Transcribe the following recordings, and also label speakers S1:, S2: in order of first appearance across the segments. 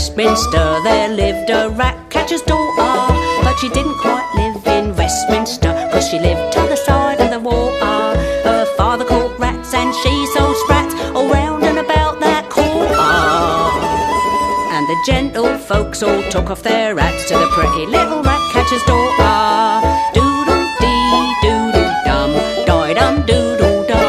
S1: Westminster there lived a rat catcher's daughter, but she didn't quite live in Westminster, 'cause she lived t'other side of the water. Her father caught rats and she sold sprats all round and about that quarter. And the gentle folks all took off their hats to the pretty little rat catcher's daughter. Doodle-dee, doodle-dum, die-dum, doodle-dum.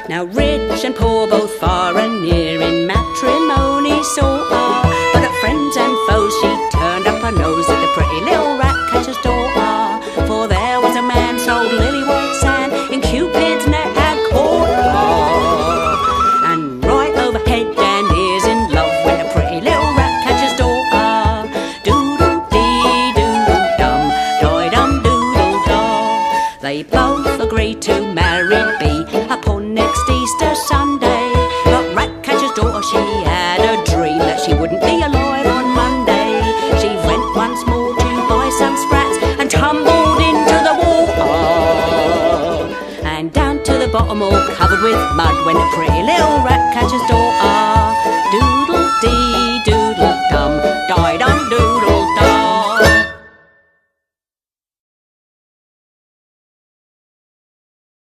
S1: Now rich and poor, both far and near, in matrimony sought her, but at friends and foes she turned up her nose at the pretty little rat catcher's daughter. For there was a man sold lily white sand, in Cupid's net had caught her. And right over head and ears in love went the pretty little rat catcher's daughter. Doodle-dee, doodle-dum, die-dum, doodle-dum. They both agreed to marry B upon next Easter Sunday, but rat catcher's daughter, she had a dream that she wouldn't be alive on Monday. She went once more to buy some sprats and tumbled into the water, and down to the bottom all covered with mud went the pretty little rat catcher's daughter.